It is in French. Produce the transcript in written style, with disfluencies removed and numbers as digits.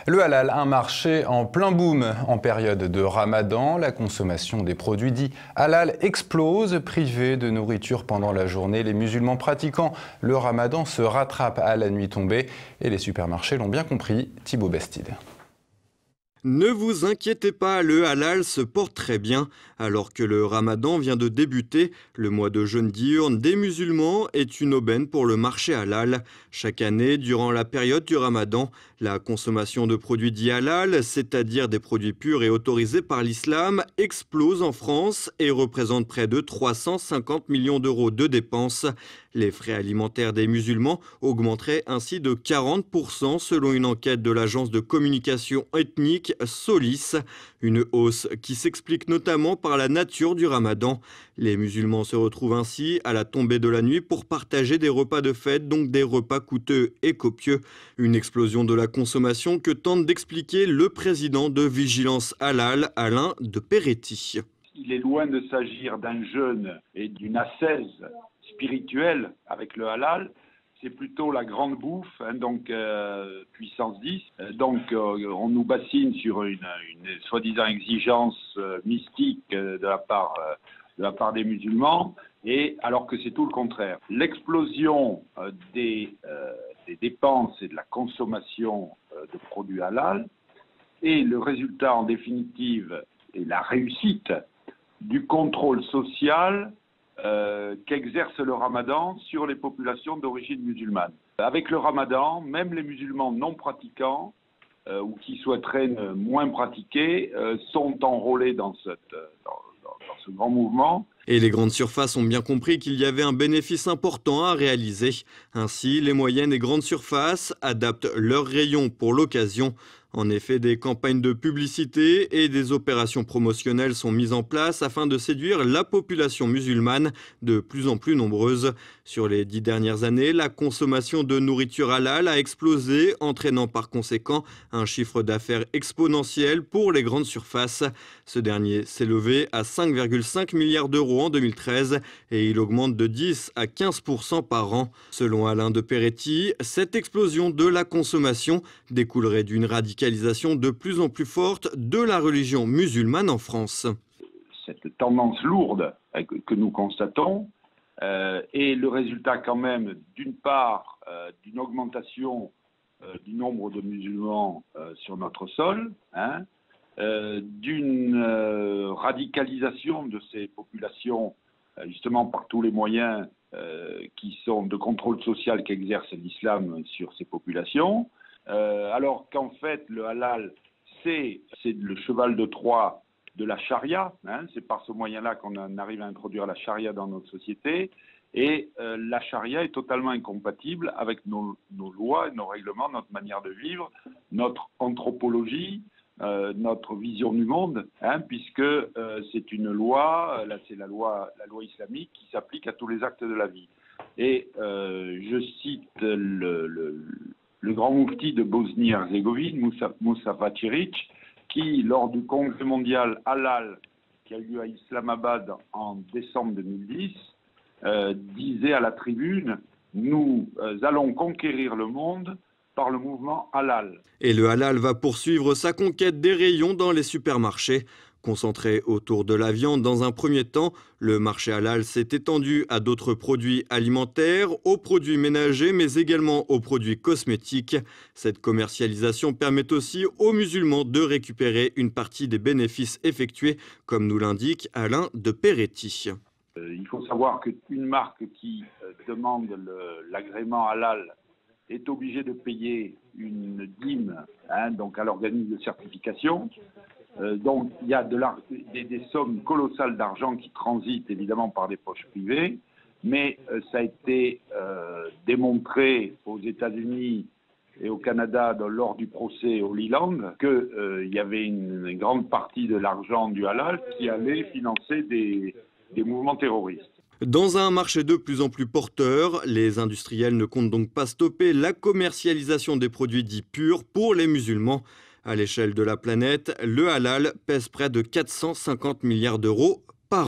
Le halal, un marché en plein boom en période de ramadan. La consommation des produits dits halal explose. Privés de nourriture pendant la journée, les musulmans pratiquant le ramadan se rattrapent à la nuit tombée. Et les supermarchés l'ont bien compris. Thibaut Bastide. Ne vous inquiétez pas, le halal se porte très bien. Alors que le ramadan vient de débuter, le mois de jeûne diurne des musulmans est une aubaine pour le marché halal. Chaque année, durant la période du ramadan, la consommation de produits dits halal, c'est-à-dire des produits purs et autorisés par l'islam, explose en France et représente près de 350 millions d'euros de dépenses. Les frais alimentaires des musulmans augmenteraient ainsi de 40% selon une enquête de l'agence de communication ethnique Solis. Une hausse qui s'explique notamment par la nature du ramadan. Les musulmans se retrouvent ainsi à la tombée de la nuit pour partager des repas de fête, donc des repas coûteux et copieux. Une explosion de la consommation que tente d'expliquer le président de Vigilance Halal, Alain de Peretti. Il est loin de s'agir d'un jeûne et d'une ascèse spirituelle avec le halal. C'est plutôt la grande bouffe, donc puissance 10. On nous bassine sur une soi-disant exigence mystique de la part des musulmans, et alors que c'est tout le contraire. L'explosion des dépenses et de la consommation de produits halal est le résultat en définitive et la réussite du contrôle social qu'exerce le ramadan sur les populations d'origine musulmane. Avec le ramadan, même les musulmans non pratiquants ou qui souhaiteraient moins pratiquer sont enrôlés dans ce grand mouvement. Et les grandes surfaces ont bien compris qu'il y avait un bénéfice important à réaliser. Ainsi, les moyennes et grandes surfaces adaptent leurs rayons pour l'occasion. En effet, des campagnes de publicité et des opérations promotionnelles sont mises en place afin de séduire la population musulmane de plus en plus nombreuse. Sur les 10 dernières années, la consommation de nourriture halal a explosé, entraînant par conséquent un chiffre d'affaires exponentiel pour les grandes surfaces. Ce dernier s'est levé à 5,5 milliards d'euros en 2013 et il augmente de 10 à 15% par an. Selon Alain de Peretti, cette explosion de la consommation découlerait d'une radicalisation de plus en plus forte de la religion musulmane en France. Cette tendance lourde que nous constatons est le résultat quand même d'une part d'une augmentation du nombre de musulmans sur notre sol, d'une radicalisation de ces populations justement par tous les moyens qui sont de contrôle social qu'exerce l'islam sur ces populations. Alors qu'en fait, le halal, c'est le cheval de Troie de la charia. C'est par ce moyen-là qu'on arrive à introduire la charia dans notre société. Et la charia est totalement incompatible avec nos lois, nos règlements, notre manière de vivre, notre anthropologie, notre vision du monde, puisque c'est une loi, là c'est la loi islamique qui s'applique à tous les actes de la vie. Et je cite le grand moufti de Bosnie-Herzégovine, Moussa Vaciric, qui, lors du congrès mondial halal qui a eu lieu à Islamabad en décembre 2010, disait à la tribune « Nous allons conquérir le monde par le mouvement halal ». Et le halal va poursuivre sa conquête des rayons dans les supermarchés. Concentré autour de la viande dans un premier temps, le marché halal s'est étendu à d'autres produits alimentaires, aux produits ménagers, mais également aux produits cosmétiques. Cette commercialisation permet aussi aux musulmans de récupérer une partie des bénéfices effectués, comme nous l'indique Alain de Peretti. Il faut savoir qu'une marque qui demande l'agrément halal est obligée de payer une dîme donc à l'organisme de certification. Donc il y a des sommes colossales d'argent qui transitent évidemment par des poches privées, mais ça a été démontré aux États-Unis et au Canada lors du procès au Leland qu'il y avait une grande partie de l'argent du halal qui allait financer des mouvements terroristes. Dans un marché de plus en plus porteur, les industriels ne comptent donc pas stopper la commercialisation des produits dits purs pour les musulmans. À l'échelle de la planète, le halal pèse près de 450 milliards d'euros